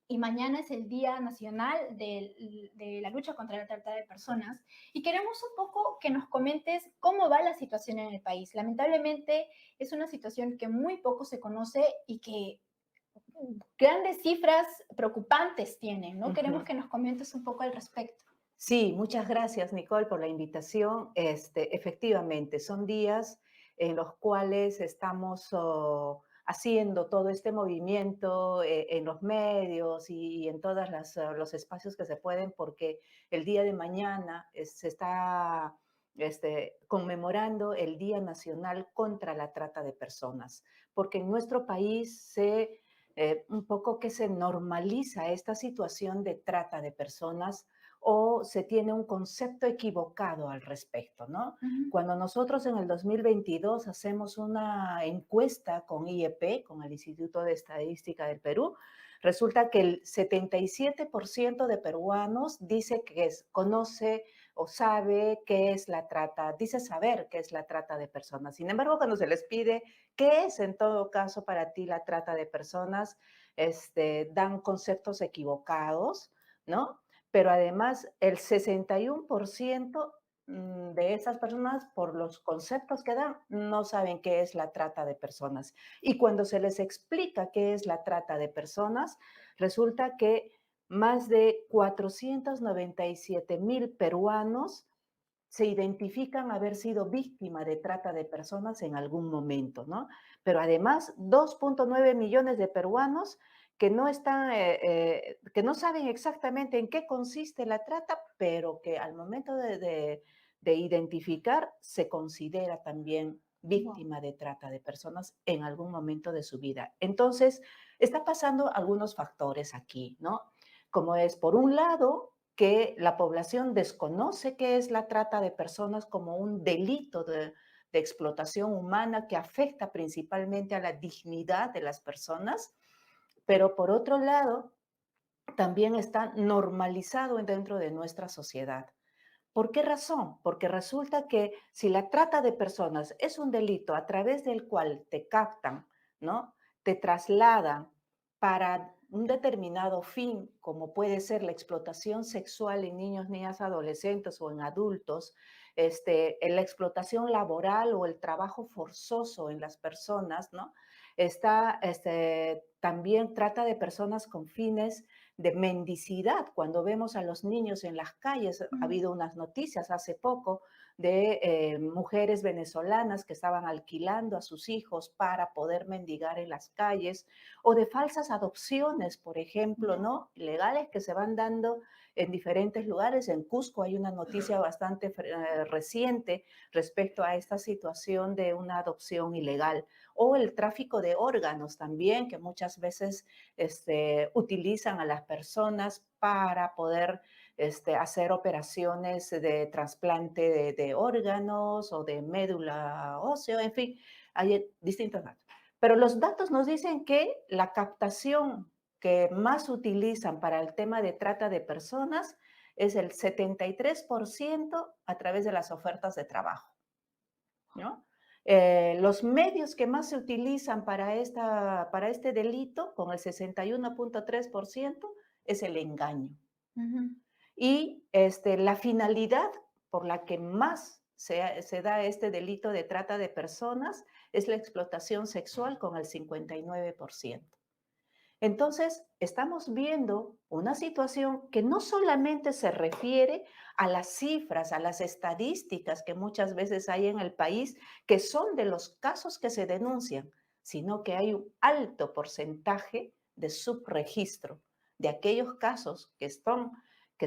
y mañana es el Día Nacional de la lucha contra la trata de personas y queremos un poco que nos comentes cómo va la situación en el país. Lamentablemente es una situación que muy poco se conoce y que grandes cifras preocupantes tienen, ¿no? Queremos Ujú. que nos comentes un poco al respecto. Sí, muchas gracias, Nicole, por la invitación. Efectivamente, son días en los cuales estamos haciendo todo este movimiento en los medios y en todos los espacios que se pueden, porque el día de mañana se está conmemorando el Día Nacional contra la Trata de Personas, porque en nuestro país un poco que se normaliza esta situación de trata de personas o se tiene un concepto equivocado al respecto, ¿no? Ujú. Cuando nosotros en el 2022 hacemos una encuesta con IEP, con el Instituto de Estadística del Perú, resulta que el 77% de peruanos dice conoce o sabe qué es la trata, dice saber qué es la trata de personas. Sin embargo, cuando se les pide qué es en todo caso para ti la trata de personas, dan conceptos equivocados, ¿no? Pero además el 61% de esas personas, por los conceptos que dan, no saben qué es la trata de personas. Y cuando se les explica qué es la trata de personas, resulta que más de 497,000 peruanos se identifican haber sido víctima de trata de personas en algún momento, ¿no? Pero además, 2,9 millones de peruanos que no saben exactamente en qué consiste la trata, pero que al momento de identificar se considera también Wow. víctima de trata de personas en algún momento de su vida. Entonces, está pasando algunos factores aquí, ¿no? Como es, por un lado, que la población desconoce qué es la trata de personas como un delito de explotación humana que afecta principalmente a la dignidad de las personas, pero por otro lado, también está normalizado dentro de nuestra sociedad. ¿Por qué razón? Porque resulta que si la trata de personas es un delito a través del cual te captan, ¿no? Te trasladan para un determinado fin, como puede ser la explotación sexual en niños, niñas, adolescentes o en adultos, en la explotación laboral o el trabajo forzoso en las personas, ¿no? También trata de personas con fines de mendicidad. Cuando vemos a los niños en las calles, ha Mm. habido unas noticias hace poco de mujeres venezolanas que estaban alquilando a sus hijos para poder mendigar en las calles, o de falsas adopciones, por ejemplo, Ya. ¿no? Legales que se van dando en diferentes lugares. En Cusco hay una noticia bastante reciente respecto a esta situación de una adopción ilegal, o el tráfico de órganos también, que muchas veces utilizan a las personas para poder hacer operaciones de trasplante de órganos o de médula ósea, en fin, hay distintos datos. Pero los datos nos dicen que la captación que más utilizan para el tema de trata de personas es el 73% a través de las ofertas de trabajo, ¿no? Los medios que más se utilizan para este delito, con el 61,3%, es el engaño. Ujú. Y la finalidad por la que más se da este delito de trata de personas es la explotación sexual con el 59%. Entonces, estamos viendo una situación que no solamente se refiere a las cifras, a las estadísticas que muchas veces hay en el país, que son de los casos que se denuncian, sino que hay un alto porcentaje de subregistro de aquellos casos que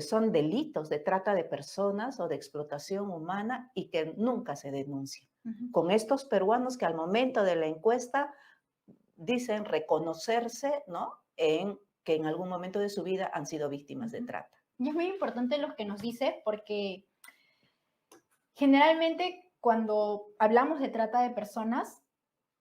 son delitos de trata de personas o de explotación humana y que nunca se denuncian. Ujú. Con estos peruanos que al momento de la encuesta dicen reconocerse, ¿no? Que en algún momento de su vida han sido víctimas de Ujú. trata. Y es muy importante lo que nos dice porque generalmente cuando hablamos de trata de personas,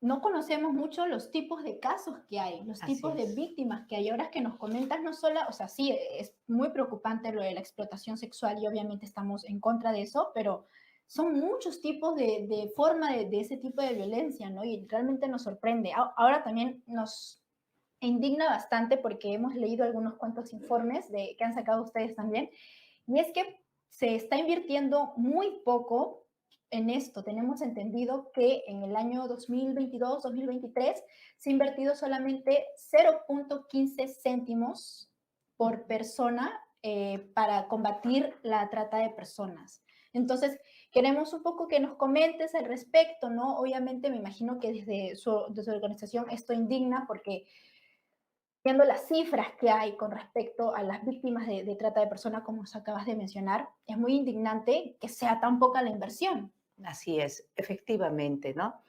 no conocemos mucho los tipos de casos que hay, los Así tipos de es. víctimas que hay. Ahora que nos comentas, no solo, o sea, sí, es muy preocupante lo de la explotación sexual y obviamente estamos en contra de eso, pero son muchos tipos de forma de ese tipo de violencia, ¿no? Y realmente nos sorprende. Ahora también nos indigna bastante porque hemos leído algunos cuantos informes que han sacado ustedes también, y es que se está invirtiendo muy poco en esto. Tenemos entendido que en el año 2022-2023 se ha invertido solamente 0.15 céntimos por persona para combatir la trata de personas. Entonces, queremos un poco que nos comentes al respecto, ¿no? Obviamente me imagino que desde su organización esto indigna porque viendo las cifras que hay con respecto a las víctimas de trata de personas, como os acabas de mencionar, es muy indignante que sea tan poca la inversión. Así es, efectivamente, ¿no?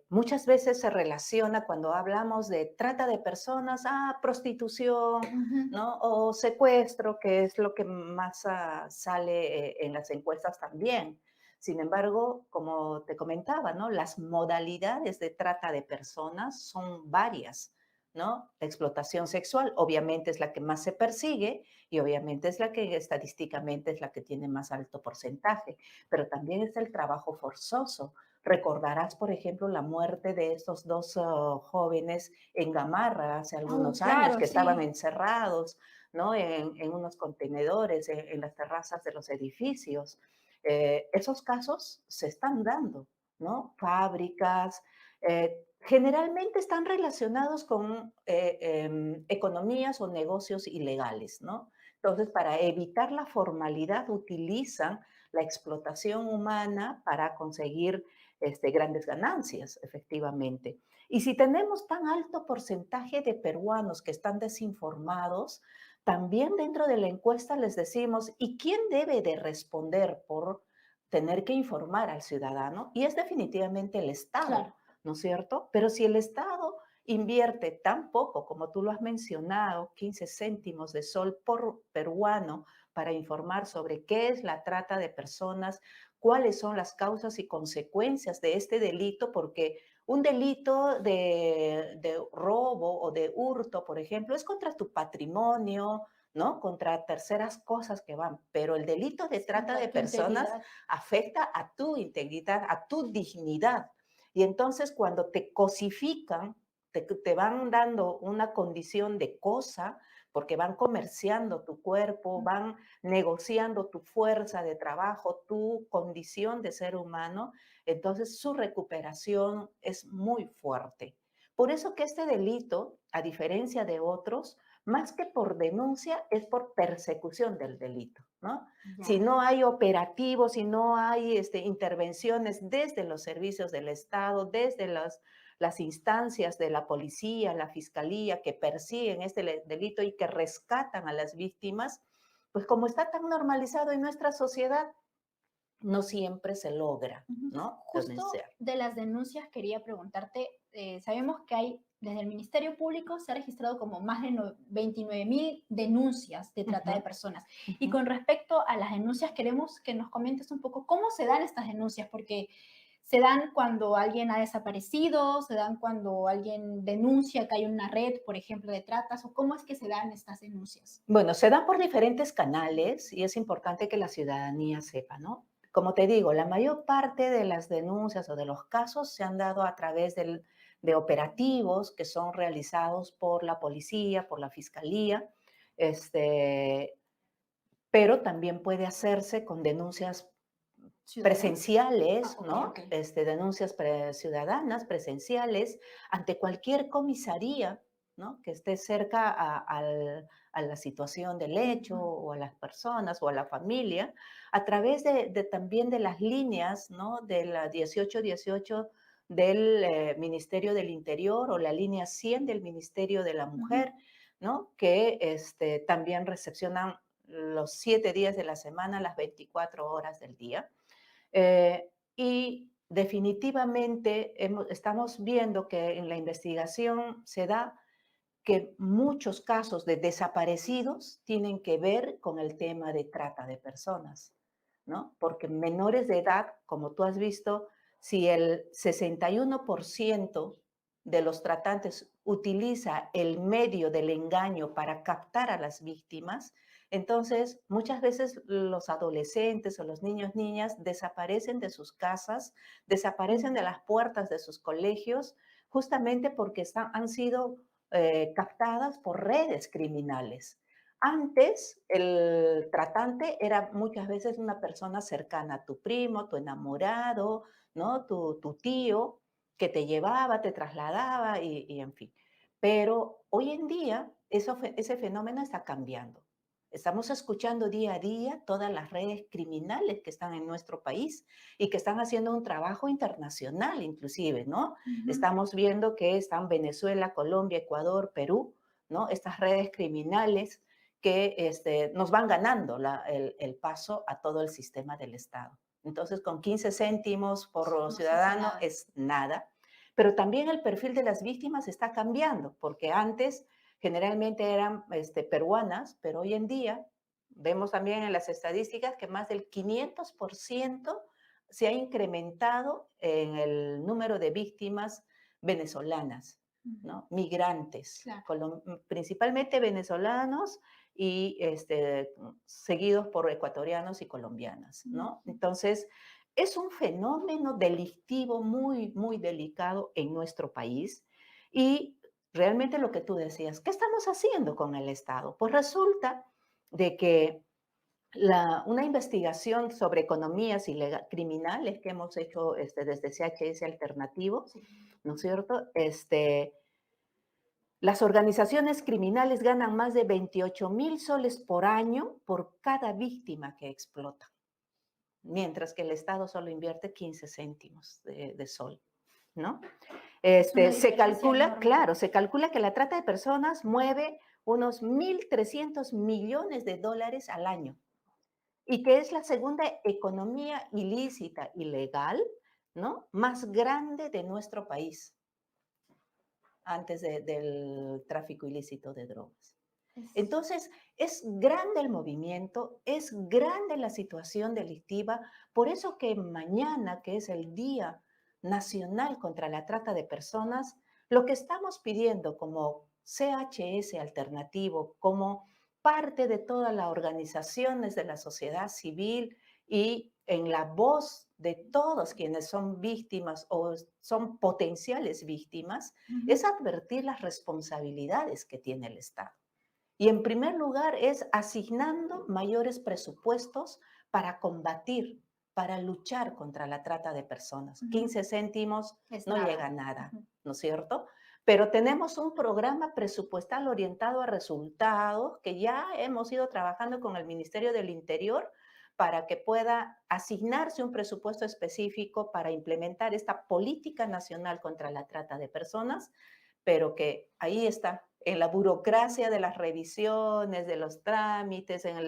Muchas veces se relaciona cuando hablamos de trata de personas a prostitución, Ujú. ¿no? O secuestro, que es lo que más sale en las encuestas también. Sin embargo, como te comentaba, ¿no? Las modalidades de trata de personas son varias, ¿no? La explotación sexual obviamente es la que más se persigue y obviamente es la que estadísticamente es la que tiene más alto porcentaje, pero también está el trabajo forzoso. Recordarás, por ejemplo, la muerte de estos dos jóvenes en Gamarra hace Oh, algunos años, claro, que estaban sí. encerrados, ¿no? En unos contenedores, en las terrazas de los edificios. Esos casos se están dando, ¿no? Fábricas, generalmente están relacionados con economías o negocios ilegales, ¿no? Entonces, para evitar la formalidad, utilizan la explotación humana para conseguir grandes ganancias, efectivamente. Y si tenemos tan alto porcentaje de peruanos que están desinformados, también dentro de la encuesta les decimos, ¿y quién debe de responder por tener que informar al ciudadano? Y es definitivamente el Estado, Claro. ¿no es cierto? Pero si el Estado invierte tan poco, como tú lo has mencionado, 15 céntimos de sol por peruano para informar sobre qué es la trata de personas, cuáles son las causas y consecuencias de este delito, porque un delito de robo o de hurto, por ejemplo, es contra tu patrimonio, ¿no? Contra terceras cosas que van, pero el delito de Sí, trata de a tu personas integridad. afecta a tu integridad, a tu dignidad. Y entonces cuando te cosifican, te van dando una condición de cosa, porque van comerciando tu cuerpo, van negociando tu fuerza de trabajo, tu condición de ser humano, entonces su recuperación es muy fuerte. Por eso que este delito, a diferencia de otros, más que por denuncia, es por persecución del delito, ¿no? Si Ya. no hay operativos, si no hay intervenciones desde los servicios del Estado, desde las instancias de la policía, la fiscalía, que persiguen este delito y que rescatan a las víctimas, pues como está tan normalizado en nuestra sociedad, no siempre se logra, Ujú. ¿no? Justo Denunciar. de las denuncias quería preguntarte, sabemos que hay, desde el Ministerio Público se ha registrado como más de 29.000 denuncias de trata Ujú, de personas. Y ujú. con respecto a las denuncias, queremos que nos comentes un poco cómo se dan estas denuncias, porque se dan cuando alguien ha desaparecido, se dan cuando alguien denuncia que hay una red, por ejemplo, de tratas, o cómo es que se dan estas denuncias. Bueno, se dan por diferentes canales y es importante que la ciudadanía sepa, ¿no? Como te digo, la mayor parte de las denuncias o de los casos se han dado a través de operativos que son realizados por la policía, por la fiscalía, este, pero también puede hacerse con denuncias ¿Ciudadanas? Ah, presenciales, ok, ok. ¿no? Denuncias ciudadanas, presenciales, ante cualquier comisaría, ¿no? Que esté cerca a la situación del hecho Ujú, o a las personas o a la familia, a través también de las líneas, ¿no? De la 1818 del Ministerio del Interior o la línea 100 del Ministerio de la ujú. Mujer, ¿no? Que también recepcionan los 7 días de la semana, las 24 horas del día. Y definitivamente estamos viendo que en la investigación se da que muchos casos de desaparecidos tienen que ver con el tema de trata de personas, ¿no? Porque menores de edad, como tú has visto, si el 61% de los tratantes utiliza el medio del engaño para captar a las víctimas, entonces muchas veces los adolescentes o los niños, niñas desaparecen de sus casas, desaparecen de las puertas de sus colegios justamente porque han sido captadas por redes criminales. Antes, el tratante era muchas veces una persona cercana a tu primo, tu enamorado, ¿no? Tu tío, que te llevaba, te trasladaba y en fin. Pero hoy en día ese fenómeno está cambiando. Estamos escuchando día a día todas las redes criminales que están en nuestro país y que están haciendo un trabajo internacional inclusive, ¿no? Ujú. Estamos viendo que están Venezuela, Colombia, Ecuador, Perú, ¿no? Estas redes criminales que nos van ganando el paso a todo el sistema del Estado. Entonces, con 15 céntimos por No se hace ciudadano nada. es nada, pero también el perfil de las víctimas está cambiando, porque antes generalmente eran peruanas, pero hoy en día vemos también en las estadísticas que más del 500% se ha incrementado en el número de víctimas venezolanas, Ujú. ¿no? Migrantes, Claro. principalmente venezolanos y seguidos por ecuatorianos y colombianas, ¿no? Ujú. Entonces, es un fenómeno delictivo muy, muy delicado en nuestro país y realmente lo que tú decías, ¿qué estamos haciendo con el Estado? Pues resulta de que una investigación sobre economías criminales que hemos hecho desde CHS Alternativo, Sí. ¿no es cierto? Las organizaciones criminales ganan más de 28,000 soles por año por cada víctima que explota, mientras que el Estado solo invierte 15 céntimos de sol, ¿no? Es una Se diferencia calcula, enorme. claro, se calcula que la trata de personas mueve unos 1.300 millones de dólares al año y que es la segunda economía ilícita, ilegal, ¿no? Más grande de nuestro país antes del tráfico ilícito de drogas. Es, Entonces, es grande el movimiento, es grande la situación delictiva, por eso que mañana, que es el Día Nacional contra la Trata de Personas, lo que estamos pidiendo como CHS Alternativo, como parte de todas las organizaciones de la sociedad civil y en la voz de todos quienes son víctimas o son potenciales víctimas, ujú. es advertir las responsabilidades que tiene el Estado. Y en primer lugar es asignando mayores presupuestos para combatir, para luchar contra la trata de personas. Ujú. 15 céntimos Es no nada. llega a nada, Ujú. ¿no es cierto? Pero tenemos un programa presupuestal orientado a resultados que ya hemos ido trabajando con el Ministerio del Interior para que pueda asignarse un presupuesto específico para implementar esta política nacional contra la trata de personas, pero que ahí está, en la burocracia de las revisiones, de los trámites, en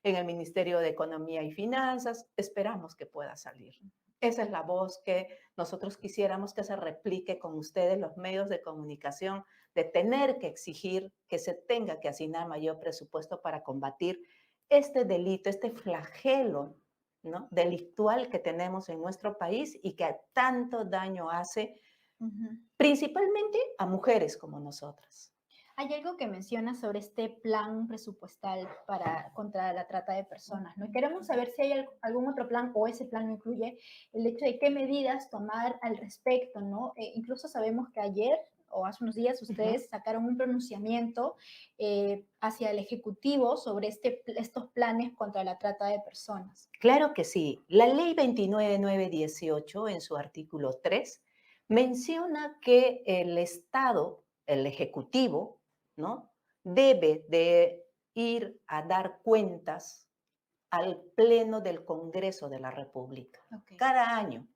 el Ministerio de Economía y Finanzas. Esperamos que pueda salir. Esa es la voz que nosotros quisiéramos que se replique con ustedes, los medios de comunicación, de tener que exigir que se tenga que asignar mayor presupuesto para combatir este delito, este flagelo, ¿no?, delictual que tenemos en nuestro país y que tanto daño hace Ujú. principalmente a mujeres como nosotras. Hay algo que menciona sobre este plan presupuestal contra la trata de personas, ¿no? Y queremos saber si hay algún otro plan o ese plan no incluye el hecho de qué medidas tomar al respecto, ¿no? Incluso sabemos que ayer o hace unos días Ujú. ustedes sacaron un pronunciamiento hacia el Ejecutivo sobre estos planes contra la trata de personas. Claro que sí. La ley 29918, en su artículo 3, menciona que el Estado, el Ejecutivo, ¿no?, debe de ir a dar cuentas al Pleno del Congreso de la República Ok. cada año,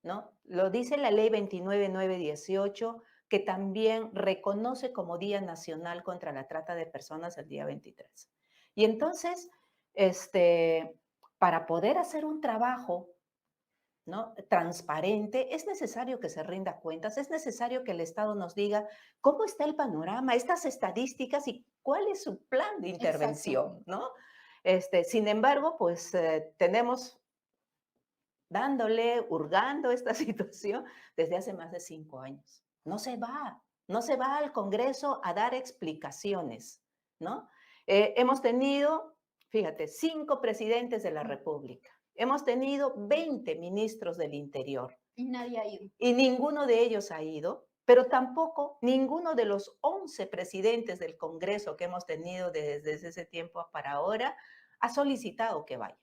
¿no? Lo dice la ley 29918, que también reconoce como Día Nacional contra la Trata de Personas el día 23. Y entonces, para poder hacer un trabajo, ¿no?, transparente, es necesario que se rinda cuentas, es necesario que el Estado nos diga cómo está el panorama, estas estadísticas y cuál es su plan de Exacto. intervención, ¿no? Sin embargo, pues tenemos dándole, hurgando esta situación desde hace más de 5 años. No se va al Congreso a dar explicaciones, ¿no? Hemos tenido, fíjate, 5 presidentes de la República, hemos tenido 20 ministros del Interior Y nadie ha ido. y ninguno de ellos ha ido pero tampoco ninguno de los 11 presidentes del Congreso que hemos tenido desde ese tiempo para ahora ha solicitado que vaya.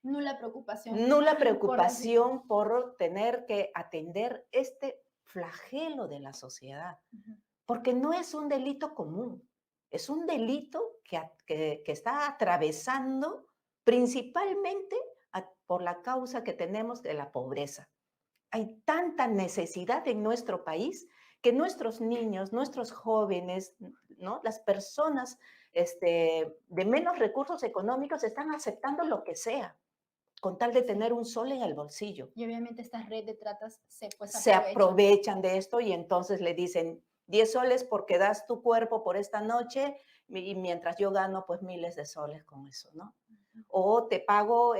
Nula preocupación Nula por la situación. preocupación por tener que atender este flagelo de la sociedad, Ujú. porque no es un delito común, es un delito que está atravesando principalmente por la causa que tenemos de la pobreza. Hay tanta necesidad en nuestro país que nuestros niños, nuestros jóvenes, ¿no? Las personas de menos recursos económicos están aceptando lo que sea con tal de Sí. tener un sol en el bolsillo. Y obviamente esta red de tratas se pues Se aprovechan. aprovechan de esto y entonces le dicen 10 soles porque das tu cuerpo por esta noche y mientras yo gano pues miles de soles con eso, ¿no? Ujú. O te pago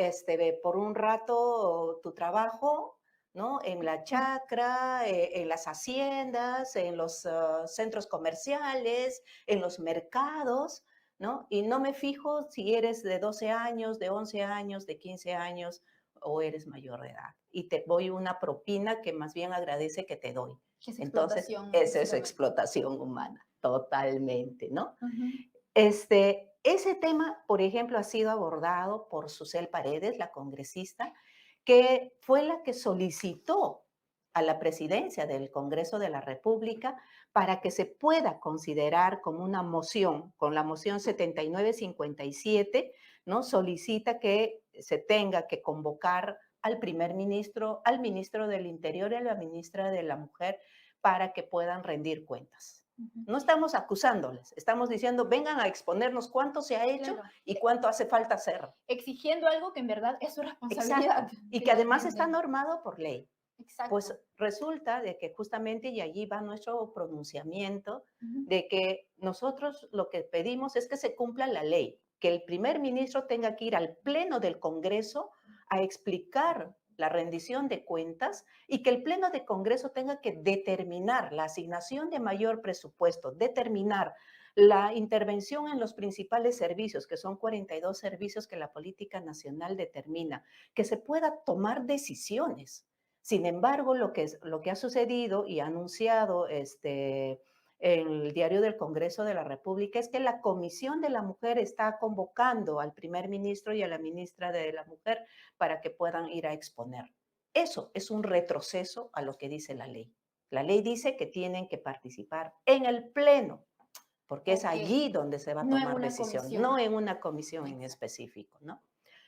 por un rato tu trabajo, ¿no? En la chacra, en las haciendas, en los centros comerciales, en los mercados, ¿no? Y no me fijo si eres de 12 años, de 11 años, de 15 años o eres mayor de edad. Y te doy una propina que más bien agradece que te doy. Que es Entonces, explotación, esa es básicamente. explotación humana, totalmente, ¿no? Ujú. Ese tema, por ejemplo, ha sido abordado por Susel Paredes, la congresista, que fue la que solicitó a la presidencia del Congreso de la República para que se pueda considerar como una moción, con la moción 7957, ¿no? Solicita que se tenga que convocar al primer ministro, al ministro del Interior y a la ministra de la Mujer para que puedan rendir cuentas. Ujú. No estamos acusándoles, estamos diciendo, vengan a exponernos cuánto se ha hecho Claro, y cuánto hace falta hacer. exigiendo algo que en verdad es su responsabilidad, Exacto. Y que además está finalmente. normado por ley. Exacto. Pues resulta de que justamente, y allí va nuestro pronunciamiento, Ujú. de que nosotros lo que pedimos es que se cumpla la ley, que el primer ministro tenga que ir al pleno del Congreso a explicar la rendición de cuentas y que el pleno de Congreso tenga que determinar la asignación de mayor presupuesto, determinar la intervención en los principales servicios, que son 42 servicios que la política nacional determina, que se pueda tomar decisiones. Sin embargo, lo que ha sucedido y ha anunciado en el diario del Congreso de la República es que la Comisión de la Mujer está convocando al primer ministro y a la ministra de la Mujer para que puedan ir a exponer. Eso es un retroceso a lo que dice la ley. La ley dice que tienen que participar en el Pleno, porque es Ok, allí donde se va a no en tomar una decisión, comisión. no en una comisión en Exacto. específico, ¿no?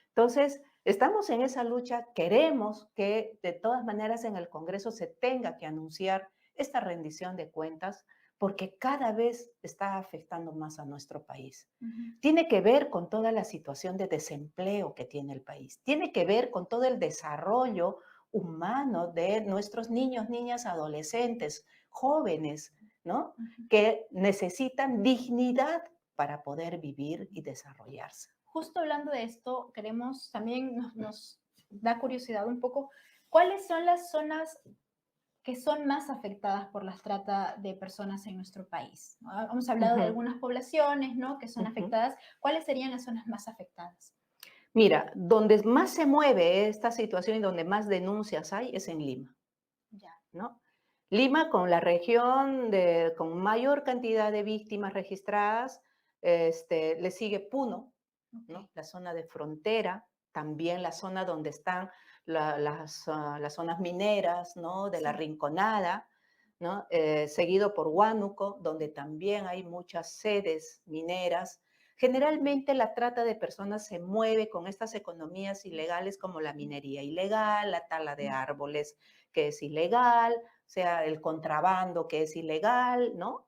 Entonces, estamos en esa lucha, queremos que de todas maneras en el Congreso se tenga que anunciar esta rendición de cuentas porque cada vez está afectando más a nuestro país. Ujú. Tiene que ver con toda la situación de desempleo que tiene el país, tiene que ver con todo el desarrollo humano de nuestros niños, niñas, adolescentes, jóvenes, ¿no? Ujú. Que necesitan dignidad para poder vivir y desarrollarse. Justo hablando de esto, queremos también nos da curiosidad un poco, ¿cuáles son las zonas que son más afectadas por la trata de personas en nuestro país? ¿No? Hemos hablado de Ujú, algunas poblaciones, ¿no? Que son ujú. afectadas. ¿Cuáles serían las zonas más afectadas? Mira, donde más se mueve esta situación y donde más denuncias hay es en Lima, Ya. ¿no? Lima con la región con mayor cantidad de víctimas registradas, le sigue Puno, Ok. ¿no? La zona de frontera, también la zona donde están las zonas mineras, ¿no? De la Sí. Rinconada, ¿no? Seguido por Huánuco, donde también hay muchas sedes mineras. Generalmente la trata de personas se mueve con estas economías ilegales como la minería ilegal, la tala de árboles que es ilegal, o sea, el contrabando que es ilegal, ¿no?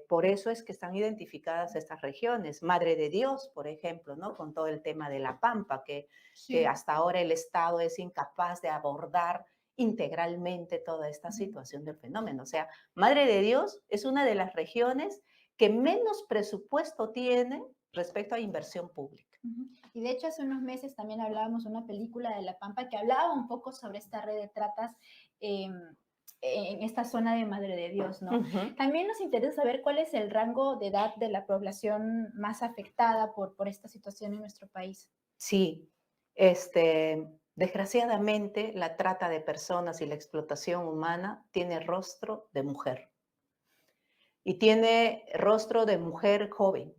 Por eso es que están identificadas estas regiones. Madre de Dios, por ejemplo, ¿no? Con todo el tema de la Pampa, que Sí. hasta ahora el Estado es incapaz de abordar integralmente toda esta Ujú. situación del fenómeno. O sea, Madre de Dios es una de las regiones que menos presupuesto tiene respecto a inversión pública. Ujú. Y de hecho hace unos meses también hablábamos de una película de La Pampa que hablaba un poco sobre esta red de tratas en esta zona de Madre de Dios, ¿no? Ujú. También nos interesa saber cuál es el rango de edad de la población más afectada por esta situación en nuestro país. Sí, este, Desgraciadamente, la trata de personas y la explotación humana tiene rostro de mujer y tiene rostro de mujer joven,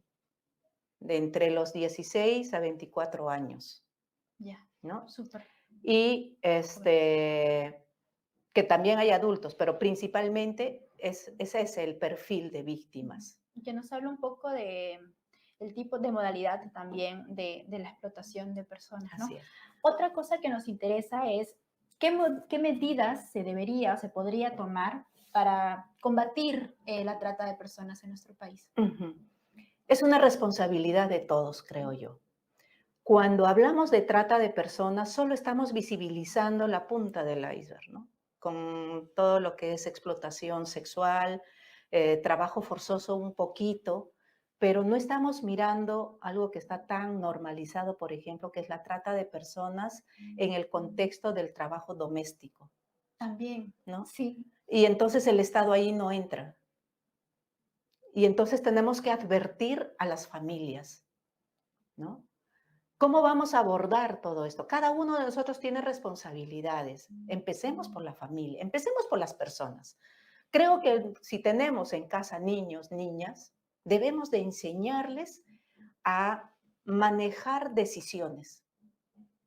de entre los 16 a 24 años, Ya, ¿no? súper. Y Joven. que también hay adultos, pero principalmente ese es el perfil de Ujú. víctimas. Y que nos habla un poco de el tipo de modalidad también de la explotación de personas, ¿no? Así es. Otra cosa que nos interesa es qué medidas se debería o se podría tomar para combatir la trata de personas en nuestro país. Ujú. Es una responsabilidad de todos, creo yo. Cuando hablamos de trata de personas, solo estamos visibilizando la punta del iceberg, ¿no? Con todo lo que es explotación sexual, trabajo forzoso un poquito, pero no estamos mirando algo que está tan normalizado, por ejemplo, que es la trata de personas en el contexto del trabajo doméstico, También, ¿no? sí. Y entonces el Estado ahí no entra. Y entonces tenemos que advertir a las familias, ¿no? ¿Cómo vamos a abordar todo esto? Cada uno de nosotros tiene responsabilidades. Empecemos por la familia, empecemos por las personas. Creo que si tenemos en casa niños, niñas, debemos de enseñarles a manejar decisiones,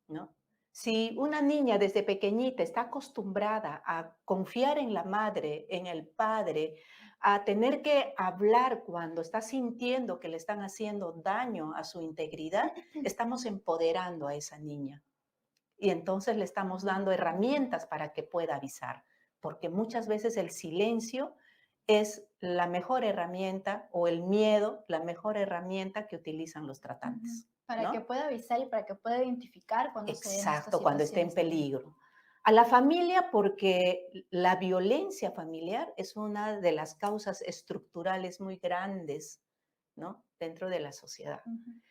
¿no? Si una niña desde pequeñita está acostumbrada a confiar en la madre, en el padre, a tener que hablar cuando está sintiendo que le están haciendo daño a su integridad, estamos empoderando a esa niña. Y entonces le estamos dando herramientas para que pueda avisar, porque muchas veces el silencio es la mejor herramienta o el miedo, la mejor herramienta que utilizan los Ujú. tratantes, Para que ¿no? pueda avisar y para que pueda identificar cuando se den estas Exacto, cuando esté en situaciones también. peligro. A la familia, porque la violencia familiar es una de las causas estructurales muy grandes, ¿no? Dentro de la sociedad. Ujú.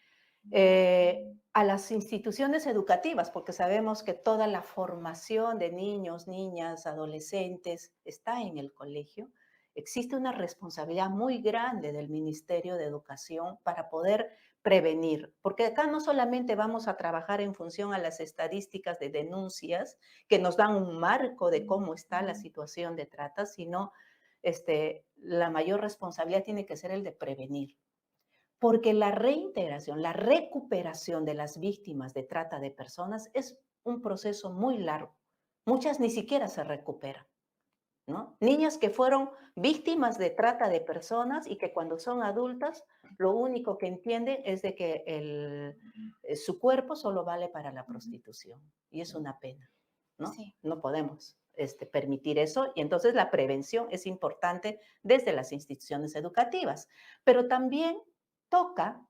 A las instituciones educativas, porque sabemos que toda la formación de niños, niñas, adolescentes está en el colegio, existe una responsabilidad muy grande del Ministerio de Educación para poder prevenir, porque acá no solamente vamos a trabajar en función a las estadísticas de denuncias que nos dan un marco de cómo está la situación de trata, sino la mayor responsabilidad tiene que ser el de prevenir. Porque la reintegración, la recuperación de las víctimas de trata de personas es un proceso muy largo. Muchas ni siquiera se recuperan, ¿no? Niñas que fueron víctimas de trata de personas y que cuando son adultas lo único que entienden es de que su cuerpo solo vale para la Ujú. prostitución. Y es una pena, ¿no? Sí. No podemos permitir eso. Y entonces la prevención es importante desde las instituciones educativas. Pero también toca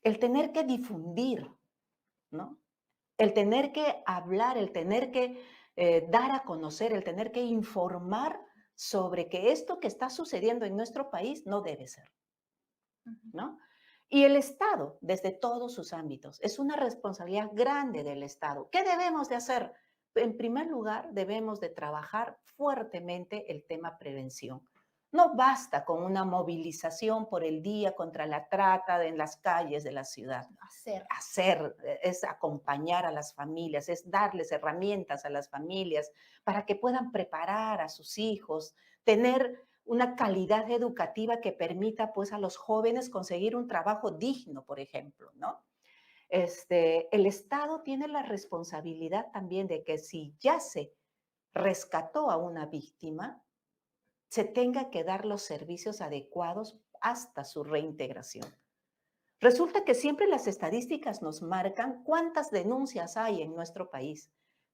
el tener que difundir, ¿no? El tener que hablar, el tener que dar a conocer, el tener que informar sobre que esto que está sucediendo en nuestro país no debe ser, Ujú. ¿no? Y el Estado, desde todos sus ámbitos, es una responsabilidad grande del Estado. ¿Qué debemos de hacer? En primer lugar, debemos de trabajar fuertemente el tema prevención. No basta con una movilización por el día contra la trata en las calles de la ciudad. Hacer. Hacer es acompañar a las familias, es darles herramientas a las familias para que puedan preparar a sus hijos, tener una calidad educativa que permita pues a los jóvenes conseguir un trabajo digno, por ejemplo, ¿no? El Estado tiene la responsabilidad también de que si ya se rescató a una víctima, se tenga que dar los servicios adecuados hasta su reintegración. Resulta que siempre las estadísticas nos marcan cuántas denuncias hay en nuestro país,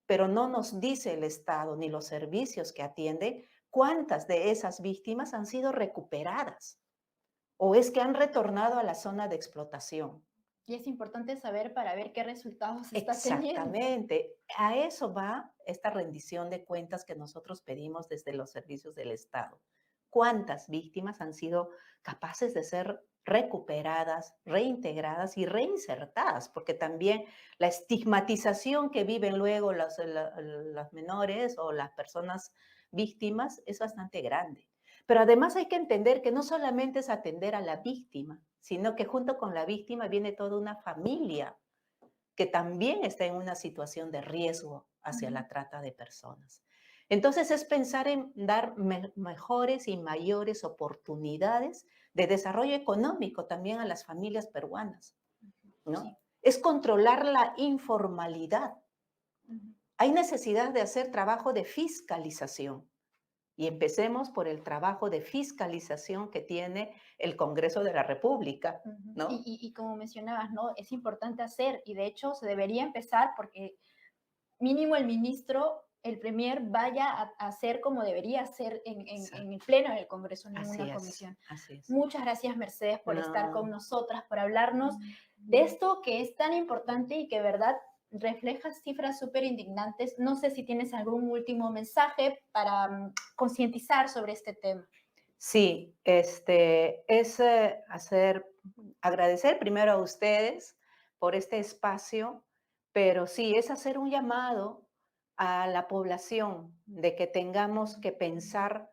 pero no nos dice el Estado ni los servicios que atiende cuántas de esas víctimas han sido recuperadas o es que han retornado a la zona de explotación. Y es importante saber para ver qué resultados está teniendo. Exactamente. A eso va esta rendición de cuentas que nosotros pedimos desde los servicios del Estado. ¿Cuántas víctimas han sido capaces de ser recuperadas, reintegradas y reinsertadas? Porque también la estigmatización que viven luego las menores o las personas víctimas es bastante grande. Pero además hay que entender que no solamente es atender a la víctima, sino que junto con la víctima viene toda una familia que también está en una situación de riesgo hacia Ujú. la trata de personas. Entonces es pensar en dar mejores y mayores oportunidades de desarrollo económico también a las familias peruanas, ¿no? Sí. Es controlar la informalidad. Ujú. Hay necesidad de hacer trabajo de fiscalización. Y empecemos por el trabajo de fiscalización que tiene el Congreso de la República, Ujú. ¿no? Y como mencionabas, ¿no? Es importante hacer, y de hecho se debería empezar porque mínimo el ministro, el premier, vaya a hacer como debería hacer en el Exacto. pleno del Congreso, no en Así una es, comisión. así es. Muchas gracias, Mercedes, por estar con No, nosotras, por hablarnos de esto que es tan importante y que, verdad, refleja cifras súper indignantes. No sé si tienes algún último mensaje para concientizar sobre este tema. sí, es agradecer primero a ustedes por este espacio, pero sí, es hacer un llamado a la población de que tengamos que pensar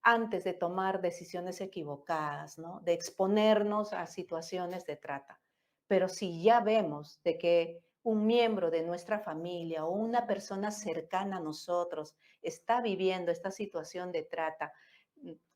antes de tomar decisiones equivocadas, ¿no? De exponernos a situaciones de trata. Pero si ya vemos de que un miembro de nuestra familia o una persona cercana a nosotros está viviendo esta situación de trata,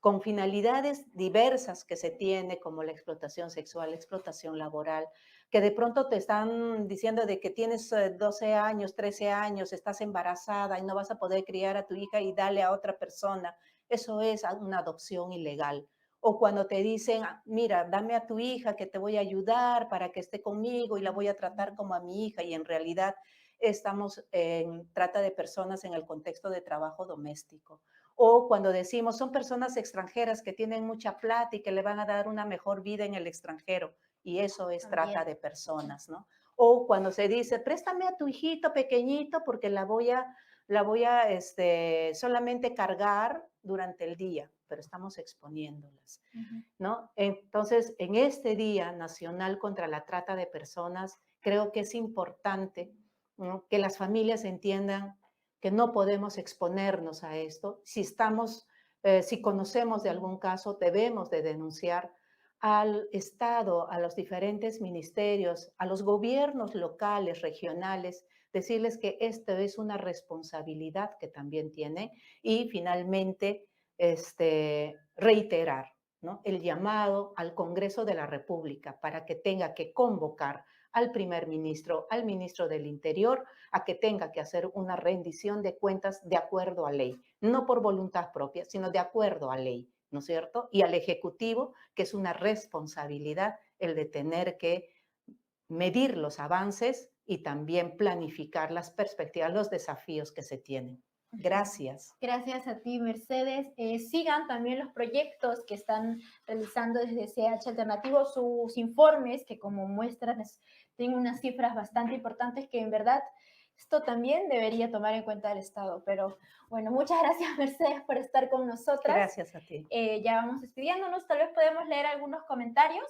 con finalidades diversas que se tiene, como la explotación sexual, la explotación laboral, que de pronto te están diciendo de que tienes 12 años, 13 años, estás embarazada y no vas a poder criar a tu hija y darle a otra persona. Eso es una adopción ilegal. O cuando te dicen, mira, dame a tu hija que te voy a ayudar para que esté conmigo y la voy a tratar como a mi hija y en realidad estamos en trata de personas en el contexto de trabajo doméstico. O cuando decimos, son personas extranjeras que tienen mucha plata y que le van a dar una mejor vida en el extranjero. Y eso es trata También. de personas, ¿no? O cuando se dice, préstame a tu hijito pequeñito porque la voy a solamente cargar durante el día, pero estamos exponiéndolas, Ujú. ¿no? Entonces, en este Día Nacional contra la Trata de Personas, creo que es importante, ¿no?, que las familias entiendan que no podemos exponernos a esto. Si conocemos de algún caso, debemos de denunciar al Estado, a los diferentes ministerios, a los gobiernos locales, regionales, decirles que esto es una responsabilidad que también tiene y finalmente reiterar, ¿no?, el llamado al Congreso de la República para que tenga que convocar al primer ministro, al ministro del Interior, a que tenga que hacer una rendición de cuentas de acuerdo a ley, no por voluntad propia, sino de acuerdo a ley, ¿no es cierto? Y al Ejecutivo, que es una responsabilidad el de tener que medir los avances y también planificar las perspectivas, los desafíos que se tienen. Ujú. Gracias. Gracias a ti, Mercedes. Sigan también los proyectos que están realizando desde CH Alternativo, sus informes, que como muestran tienen unas cifras bastante importantes que en verdad esto también debería tomar en cuenta el Estado. Pero bueno, muchas gracias, Mercedes, por estar con nosotras. Gracias a ti. Ya vamos despidiéndonos. Tal vez podemos leer algunos comentarios.